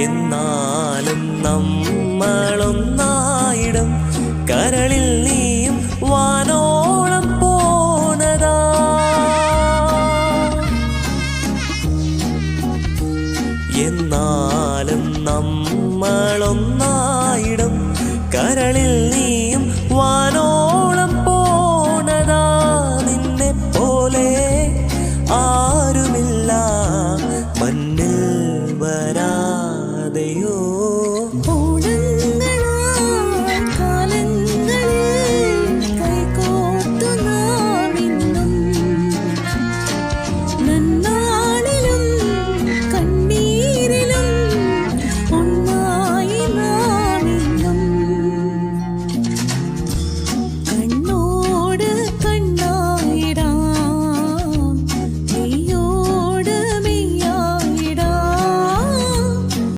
എന്നാലും നമ്മളൊന്നായിടും കരളിൽ നീയും വാനോളം പോണതാ. എന്നാലും നമ്മളൊന്നായിടും കരളിൽ നീയും വാനോളം പോണതാ. നിന്നെ പോലെ ആരുമില്ല മണ്ണിൽ വരാതെയോ.